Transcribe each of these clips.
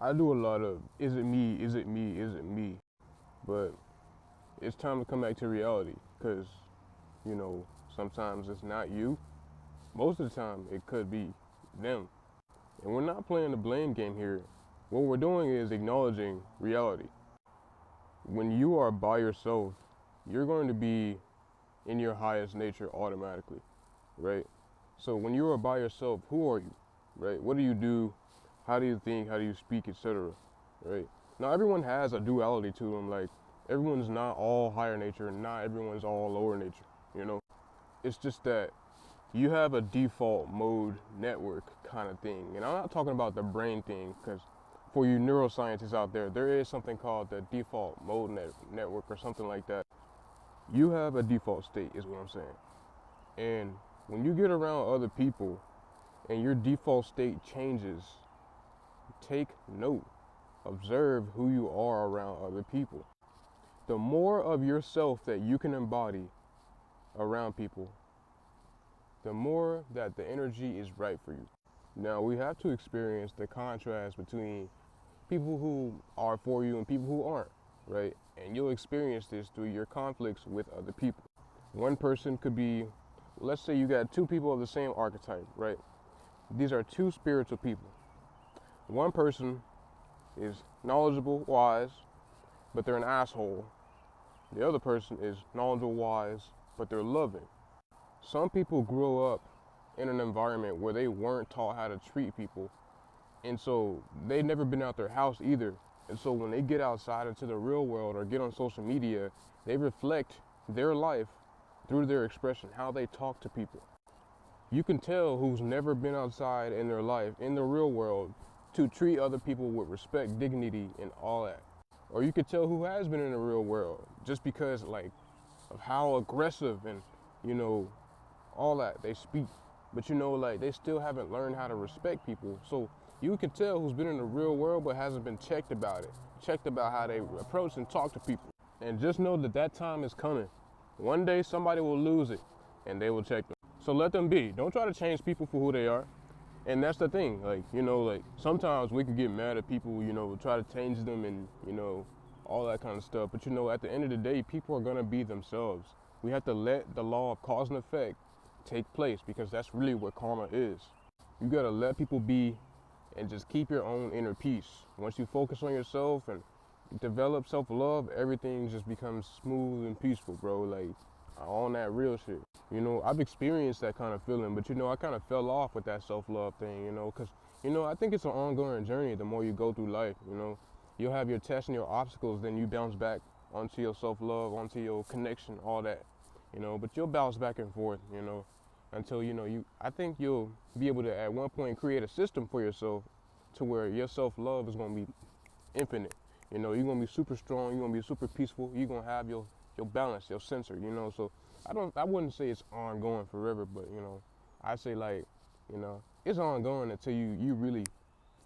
I do a lot of is it me, is it me, is it me? But it's time to come back to reality because, you know, sometimes it's not you. Most of the time, it could be them. And we're not playing the blame game here. What we're doing is acknowledging reality. When you are by yourself, you're going to be in your highest nature automatically, right? So when you are by yourself, who are you, right? What do you do? How do you think? How do you speak, etc., right? Now everyone has a duality to them. Like everyone's not all higher nature, and not everyone's all lower nature. You know, it's just that you have a default mode network kind of thing. And I'm not talking about the brain thing because for you neuroscientists out there, there is something called the default mode network or something like that. You have a default state, is what I'm saying. And when you get around other people and your default state changes, take note, observe who you are around other people. The more of yourself that you can embody around people, the more that the energy is right for you. Now, we have to experience the contrast between people who are for you and people who aren't, right? And you'll experience this through your conflicts with other people. One person could be, let's say you got two people of the same archetype, right? These are two spiritual people. One person is knowledgeable, wise, but they're an asshole. The other person is knowledgeable, wise, but they're loving. Some people grow up in an environment where they weren't taught how to treat people, and so they've never been out their house either. And so when they get outside into the real world or get on social media, they reflect their life through their expression, how they talk to people. You can tell who's never been outside in their life, in the real world, to treat other people with respect, dignity, and all that. Or you could tell who has been in the real world just because, like, of how aggressive and, you know, all that they speak. But, you know, like, they still haven't learned how to respect people. So you can tell who's been in the real world but hasn't been checked about it, checked about how they approach and talk to people. And just know that that time is coming. One day somebody will lose it and they will check them. So let them be. Don't try to change people for who they are. And that's the thing, like, you know, like sometimes we can get mad at people, you know, try to change them and, you know, all that kind of stuff. But, you know, at the end of the day, people are going to be themselves. We have to let the law of cause and effect take place because that's really what karma is. You got to let people be and just keep your own inner peace. Once you focus on yourself and develop self-love, everything just becomes smooth and peaceful, bro. Like, on that real shit. You know, I've experienced that kind of feeling, but, you know, I kind of fell off with that self-love thing, you know, because, you know, I think it's an ongoing journey the more you go through life, you know. You'll have your tests and your obstacles, then you bounce back onto your self-love, onto your connection, all that, you know, but you'll bounce back and forth, you know, until, you know, I think you'll be able to at one point create a system for yourself to where your self-love is going to be infinite. You know, you're going to be super strong, you're going to be super peaceful, you're going to have your balance, your sensor, you know. So I wouldn't say it's ongoing forever, but, you know, I say, like, you know, it's ongoing until you really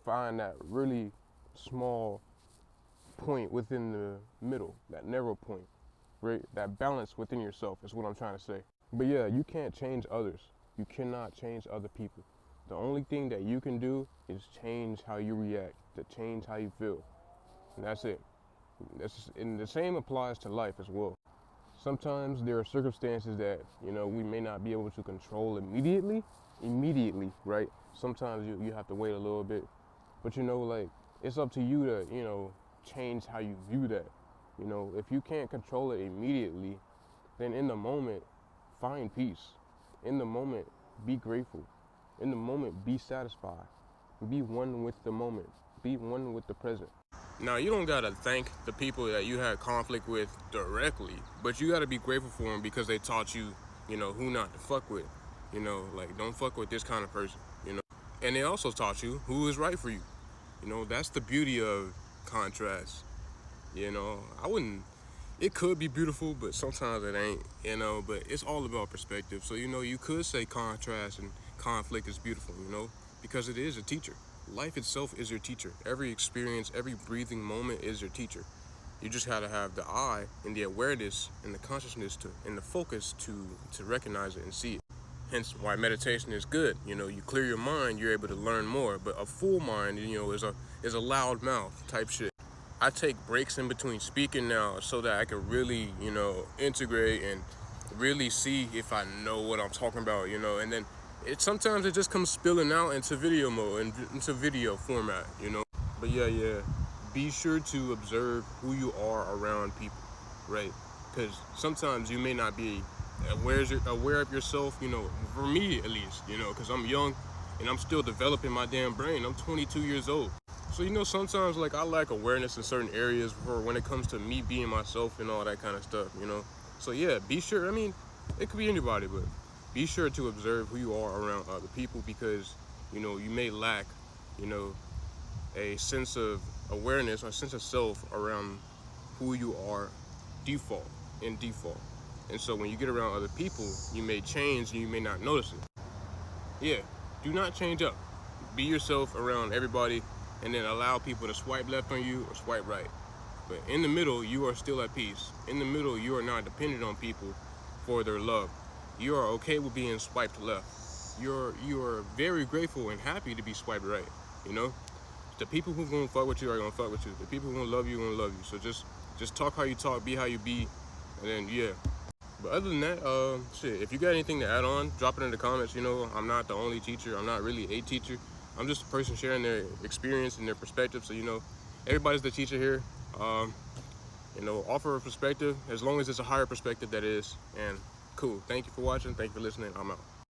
find that really small point within the middle, that narrow point, right? That balance within yourself is what I'm trying to say. But yeah, you can't change others. You cannot change other people. The only thing that you can do is change how you react, to change how you feel. And that's it. And the same applies to life as well. Sometimes there are circumstances that, you know, we may not be able to control immediately, right? Sometimes you have to wait a little bit. But, you know, like, it's up to you to, you know, change how you view that. You know, if you can't control it immediately, then in the moment, find peace. In the moment, be grateful. In the moment, be satisfied. Be one with the moment. Be one with the present. Now, you don't gotta thank the people that you had conflict with directly, but you gotta be grateful for them because they taught you, you know, who not to fuck with. You know, like, don't fuck with this kind of person, you know. And they also taught you who is right for you. You know, that's the beauty of contrast. You know, it could be beautiful, but sometimes it ain't, you know, but it's all about perspective. So, you know, you could say contrast and conflict is beautiful, you know, because it is a teacher. Life itself is your teacher. Every experience, every breathing moment is your teacher. You just gotta have the eye and the awareness and the consciousness and the focus to recognize it and see it. Hence why meditation is good. You know, you clear your mind, you're able to learn more. But a full mind, you know, is a loud mouth type shit. I take breaks in between speaking now so that I can really, you know, integrate and really see if I know what I'm talking about, you know. And then sometimes it just comes spilling out into video mode and into video format, you know. But yeah, be sure to observe who you are around people, right? Because sometimes you may not be aware of yourself, you know, for me at least, you know, because I'm young and I'm still developing my damn brain. I'm 22 years old. So, you know, sometimes like I lack awareness in certain areas for when it comes to me being myself and all that kind of stuff, you know. So yeah, be sure, I mean, it could be anybody, but be sure to observe who you are around other people, because, you know, you may lack, you know, a sense of awareness or a sense of self around who you are in default. And so when you get around other people, you may change and you may not notice it. Yeah, do not change up. Be yourself around everybody, and then allow people to swipe left on you or swipe right. But in the middle, you are still at peace. In the middle, you are not dependent on people for their love. You are okay with being swiped left. You are very grateful and happy to be swiped right, you know? The people who gonna fuck with you are gonna fuck with you. The people who gonna love you are gonna love you. So just talk how you talk, be how you be, and then yeah. But other than that, shit, if you got anything to add on, drop it in the comments. You know, I'm not the only teacher. I'm not really a teacher. I'm just a person sharing their experience and their perspective. So, you know, everybody's the teacher here. You know, offer a perspective, as long as it's a higher perspective, that is. And cool. Thank you for watching. Thank you for listening. I'm out.